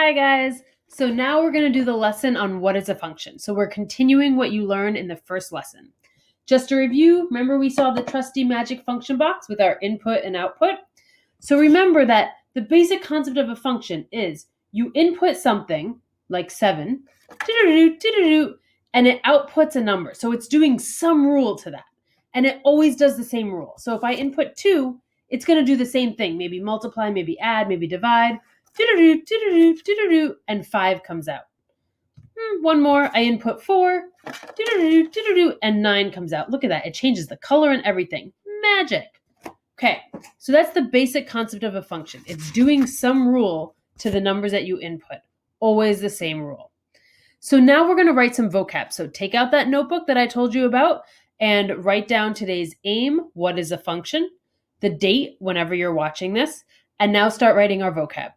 Hi guys! So now we're going to do the lesson on what is a function. So we're continuing what you learned in the first lesson. Just to review, remember we saw the trusty magic function box with our input and output? So remember that the basic concept of a function is you input something, like 7, and it outputs a number. So it's doing some rule to that. And it always does the same rule. So if I input 2, it's going to do the same thing. Maybe multiply, maybe add, maybe divide. And 5 comes out. One more, I input 4, and 9 comes out. Look at that, it changes the color and everything. Magic. Okay, so that's the basic concept of a function. It's doing some rule to the numbers that you input. Always the same rule. So now we're going to write some vocab. So take out that notebook that I told you about and write down today's aim, what is a function, the date whenever you're watching this, and now start writing our vocab.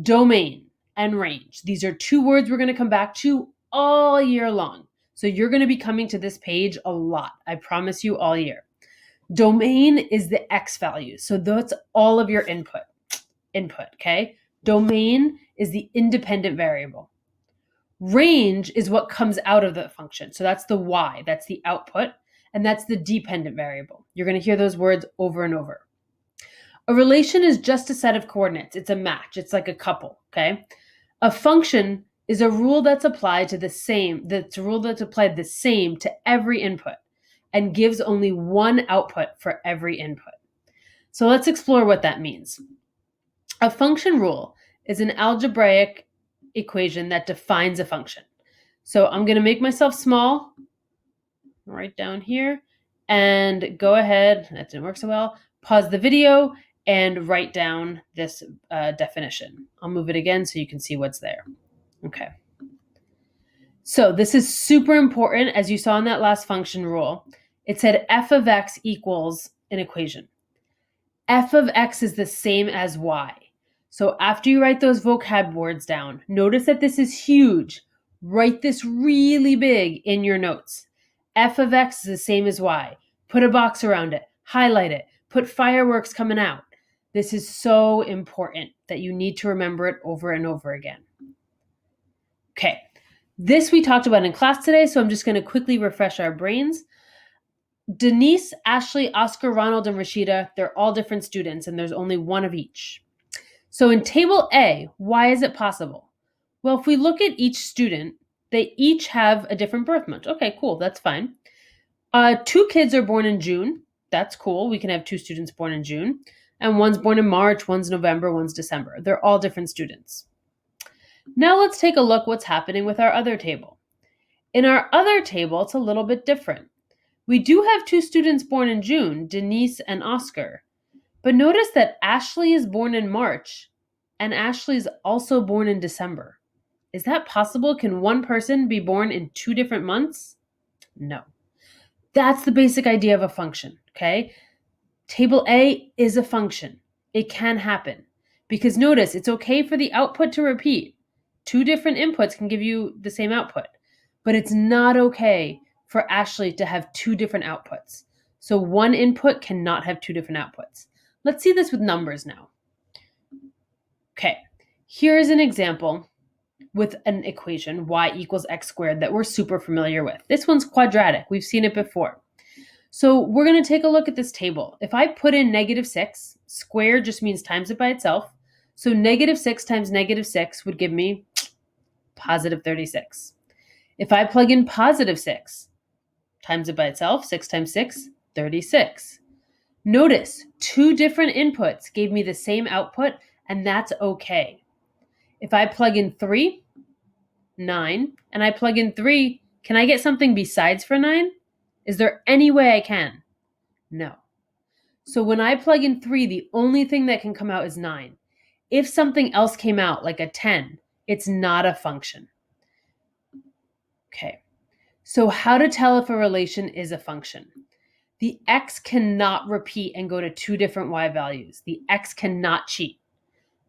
Domain and range. These are two words we're going to come back to all year long. So you're going to be coming to this page a lot. I promise you all year. Domain is the X value. So that's all of your input, okay? Domain is the independent variable. Range is what comes out of the function. So that's the Y, that's the output, and that's the dependent variable. You're going to hear those words over and over. A relation is just a set of coordinates. It's a match. It's like a couple, okay? A function is a rule that's applied to the same, to every input and gives only one output for every input. So let's explore what that means. A function rule is an algebraic equation that defines a function. So I'm going to make myself small, right down here, and go ahead, that didn't work so well, pause the video and write down this definition. I'll move it again so you can see what's there. Okay. So this is super important, as you saw in that last function rule. It said f of x equals an equation. F of x is the same as y. So after you write those vocab words down, notice that this is huge. Write this really big in your notes. F of x is the same as y. Put a box around it. Highlight it. Put fireworks coming out. This is so important that you need to remember it over and over again. Okay, this we talked about in class today, so I'm just going to quickly refresh our brains. Denise, Ashley, Oscar, Ronald, and Rashida, they're all different students, and there's only one of each. So in table A, why is it possible? Well, if we look at each student, they each have a different birth month. Okay, cool, that's fine. 2 kids are born in June. That's cool. We can have 2 students born in June. And one's born in March, one's November, one's December. They're all different students. Now let's take a look what's happening with our other table. In our other table, it's a little bit different. We do have 2 students born in June, Denise and Oscar. But notice that Ashley is born in March, and Ashley is also born in December. Is that possible? Can one person be born in 2 different months? No. That's the basic idea of a function, okay? Table A is a function. It can happen. Because notice, it's okay for the output to repeat. 2 different inputs can give you the same output. But it's not okay for Ashley to have 2 different outputs. So one input cannot have 2 different outputs. Let's see this with numbers now. Okay, here's an example with an equation, y equals x squared, that we're super familiar with. This one's quadratic. We've seen it before. So we're going to take a look at this table. If I put in -6, square just means times it by itself. So -6 times -6 would give me positive 36. If I plug in +6, times it by itself, 6 times 6, 36. Notice 2 different inputs gave me the same output, and that's okay. If I plug in 3, 9, and I plug in 3, can I get something besides for 9? Is there any way I can? No. So when I plug in 3, the only thing that can come out is 9. If something else came out, like a 10, it's not a function. Okay. So how to tell if a relation is a function? The x cannot repeat and go to 2 different y values. The x cannot cheat.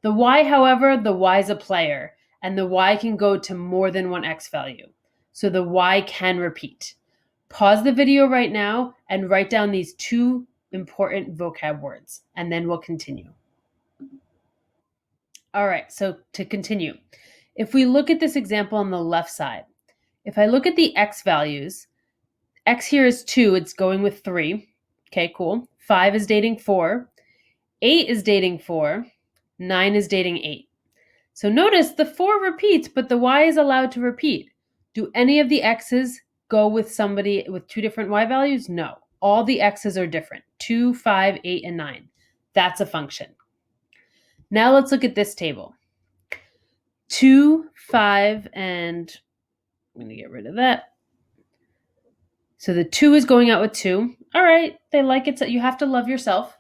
The y, however, the y is a player, and the y can go to more than one x value. So the y can repeat. Pause the video right now and write down these 2 important vocab words, and then we'll continue. All right, so to continue, if we look at this example on the left side, if I look at the x values, x here is 2, it's going with 3. Okay, cool. 5 is dating 4. 8 is dating 4. 9 is dating 8. So notice the 4 repeats, but the y is allowed to repeat. Do any of the x's go with somebody with 2 different y values? No. All the x's are different. 2, 5, 8, and 9. That's a function. Now let's look at this table. 2, 5, and I'm going to get rid of that. So the 2 is going out with 2. All right, they like it. So you have to love yourself.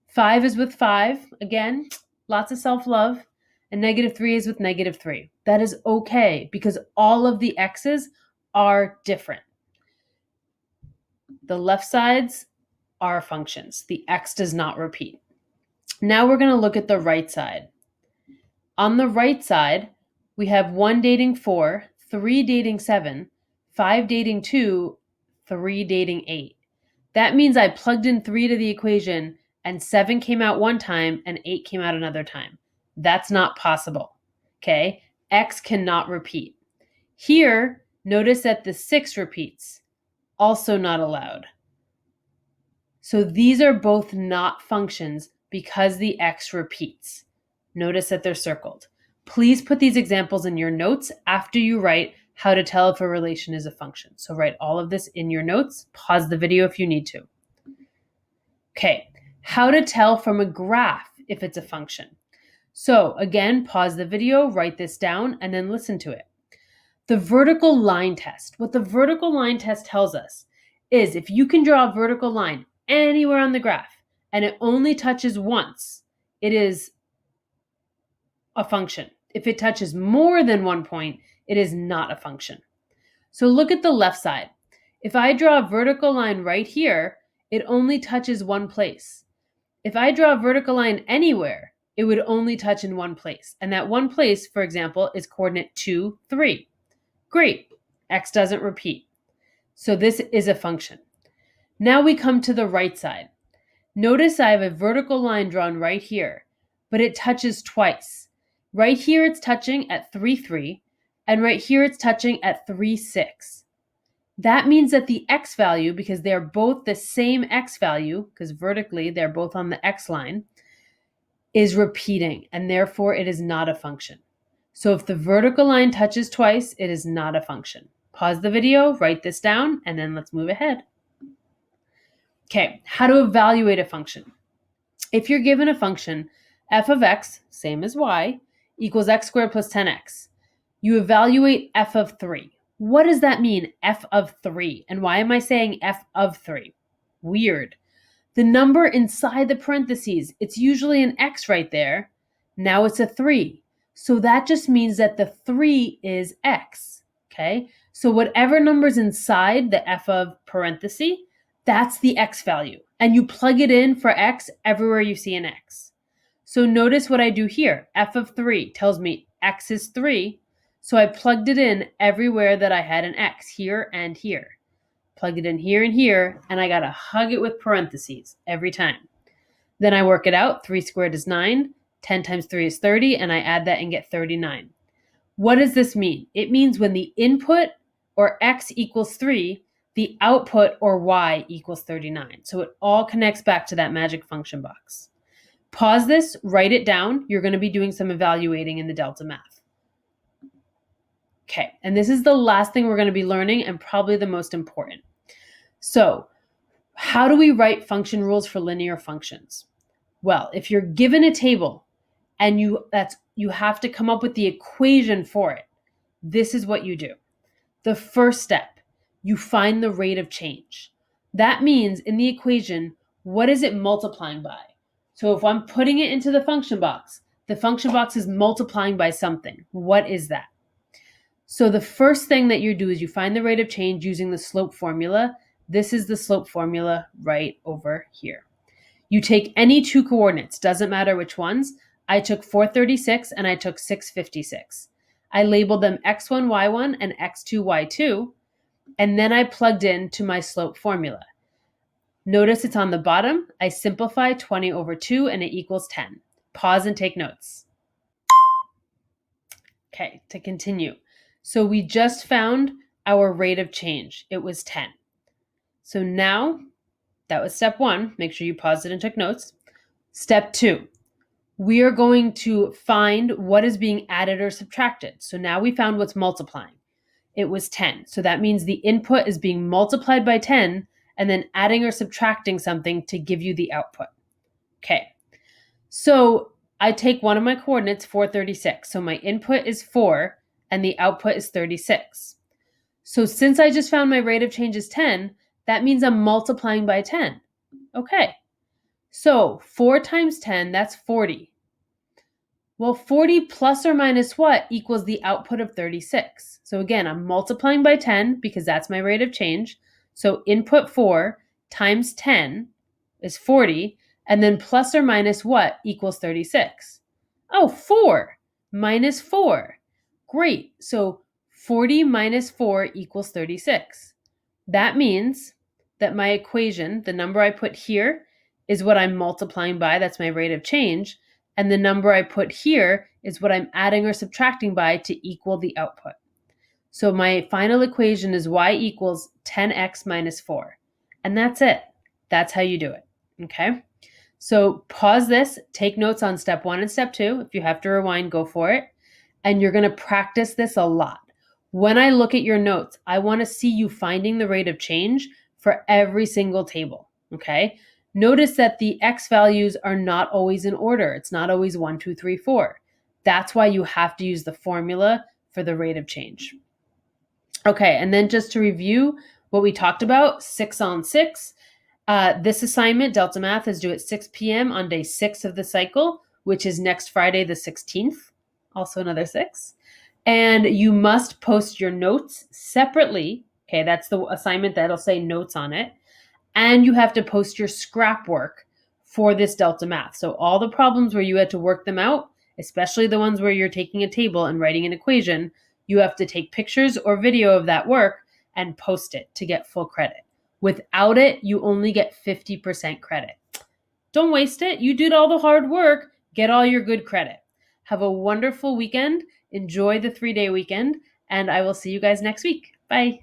5 is with 5. Again, lots of self-love. And -3 is with -3. That is okay because all of the x's are different. The left sides are functions. The x does not repeat. Now we're going to look at the right side. On the right side, we have 1 dating 4, 3 dating 7, 5 dating 2, 3 dating 8. That means I plugged in 3 to the equation and 7 came out one time and 8 came out another time. That's not possible. Okay? X cannot repeat. Here, notice that the 6 repeats. Also not allowed. So these are both not functions because the x repeats. Notice that they're circled. Please put these examples in your notes after you write how to tell if a relation is a function. So write all of this in your notes. Pause the video if you need to. Okay, how to tell from a graph if it's a function. So again, pause the video, write this down, and then listen to it. The vertical line test. What the vertical line test tells us is if you can draw a vertical line anywhere on the graph and it only touches once, it is a function. If it touches more than one point, it is not a function. So look at the left side. If I draw a vertical line right here, it only touches one place. If I draw a vertical line anywhere, it would only touch in one place. And that one place, for example, is coordinate 2, 3. Great. X doesn't repeat. So this is a function. Now we come to the right side. Notice I have a vertical line drawn right here, but it touches twice. Right here it's touching at 3, 3, and right here it's touching at 3, 6. That means that the x value, because they're both the same x value, because vertically they're both on the x line, is repeating, and therefore it is not a function. So if the vertical line touches twice, it is not a function. Pause the video, write this down, and then let's move ahead. Okay, how to evaluate a function. If you're given a function, f of x, same as y, equals x squared plus 10x, you evaluate f of 3. What does that mean, f of 3? And why am I saying f of 3? Weird. The number inside the parentheses, it's usually an x right there. Now it's a 3. So that just means that the 3 is x, okay? So whatever number's inside the f of parenthesis, that's the x value. And you plug it in for x everywhere you see an x. So notice what I do here. F of 3 tells me x is 3. So I plugged it in everywhere that I had an x, here and here. Plugged it in here and here, and I got to hug it with parentheses every time. Then I work it out. 3 squared is 9. 10 times 3 is 30, and I add that and get 39. What does this mean? It means when the input, or x equals 3, the output, or y, equals 39. So it all connects back to that magic function box. Pause this, write it down. You're going to be doing some evaluating in the Delta Math. Okay, and this is the last thing we're going to be learning and probably the most important. So, how do we write function rules for linear functions? Well, if you're given a table and you have to come up with the equation for it, this is what you do. The first step, you find the rate of change. That means in the equation, what is it multiplying by? So if I'm putting it into the function box is multiplying by something. What is that? So the first thing that you do is you find the rate of change using the slope formula. This is the slope formula right over here. You take any two coordinates, doesn't matter which ones. I took 436 and I took 656. I labeled them x1, y1 and x2, y2, and then I plugged into my slope formula. Notice it's on the bottom. I simplify 20 over 2 and it equals 10. Pause and take notes. Okay, to continue. So we just found our rate of change. It was 10. So now, that was step 1. Make sure you paused it and took notes. Step 2, we are going to find what is being added or subtracted. So now we found what's multiplying. It was 10. So that means the input is being multiplied by 10 and then adding or subtracting something to give you the output. Okay. So I take one of my coordinates, 436. So my input is 4 and the output is 36. So since I just found my rate of change is 10, that means I'm multiplying by 10. Okay. So 4 times 10, that's 40. Well, 40 plus or minus what equals the output of 36? So again, I'm multiplying by 10 because that's my rate of change. So input 4 times 10 is 40. And then plus or minus what equals 36? Oh, 4 minus 4. Great. So 40 minus 4 equals 36. That means that my equation, the number I put here, is what I'm multiplying by. That's my rate of change. And the number I put here is what I'm adding or subtracting by to equal the output. So my final equation is y equals 10x minus 4. And that's it. That's how you do it. Okay? So pause this, take notes on step 1 and step 2. If you have to rewind, go for it. And you're going to practice this a lot. When I look at your notes, I want to see you finding the rate of change for every single table. Okay? Notice that the x values are not always in order. It's not always 1, 2, 3, 4. That's why you have to use the formula for the rate of change. Okay, and then just to review what we talked about, 6 on 6. This assignment, Delta Math, is due at 6 p.m. on day 6 of the cycle, which is next Friday the 16th. Also another 6. And you must post your notes separately. Okay, that's the assignment that'll say notes on it. And you have to post your scrap work for this Delta Math. So all the problems where you had to work them out, especially the ones where you're taking a table and writing an equation, you have to take pictures or video of that work and post it to get full credit. Without it, you only get 50% credit. Don't waste it. You did all the hard work. Get all your good credit. Have a wonderful weekend. Enjoy the 3-day weekend, and I will see you guys next week. Bye.